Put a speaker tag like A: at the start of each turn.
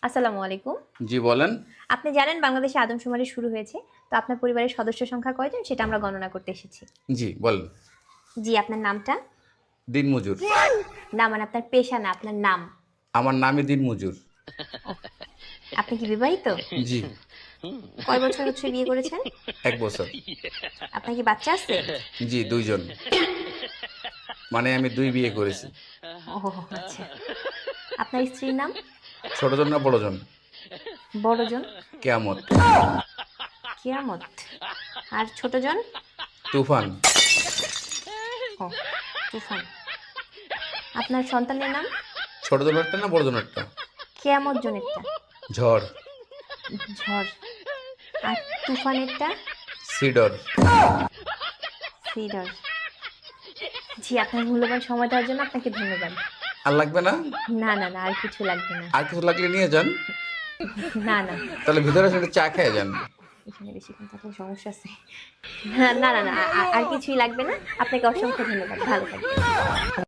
A: আসসালামু আলাইকুম।
B: জি বলেন।
A: আপনি জানেন বাংলাদেশে আদমশুমারি শুরু হয়েছে। তো আপনার পরিবারের সদস্য সংখ্যা কয়জন সেটা আমরা গণনা করতে এসেছি।
B: জি বলেন।
A: জি, আপনার নামটা?
B: দিনমজুর।
A: না মানে আপনার পেশা না, আপনার নাম।
B: আমার নামই দিনমজুর।
A: ও, আপনি কি বিবাহিত?
B: জি।
A: কয় বছর হচ্ছে বিয়ে করেছেন?
B: ১ বছর।
A: আপনার কি বাচ্চা আছে?
B: জি ২ জন। মানে আমি ২ বিয়ে করেছি।
A: ও আচ্ছা। আপনার স্ত্রীর নাম?
B: ছোটজন না বড়জন?
A: বড়জন?
B: কেয়ামত।
A: কিয়ামত। আর ছোটজন?
B: তুফান।
A: ও, তুফান। আপনার সন্তানের নাম?
B: ছোটজনেরটা না বড়জনেরটা?
A: কিয়ামত জনেরটা?
B: ঝড়।
A: ঝড়। আর তুফানেরটা?
B: সিডর।
A: সিডর। জি, আপনার মূল্যবান সময় দেওয়ার জন্য আপনাকে ধন্যবাদ।
B: আর লাগবে না?
A: না, না, না, আর কিছু লাগবে না।
B: আর কিছু লাগলে নিয়ে যান।
A: না, না,
B: তাহলে ভিতরে এসে একটু চা খেয়ে যান।
A: এখানে বেশিক্ষণ থাকলে সমস্যা আছে। না, না, না, আর কিছুই লাগবে না। আপনাকে অসংখ্য ধন্যবাদ। ভালো থাকবেন।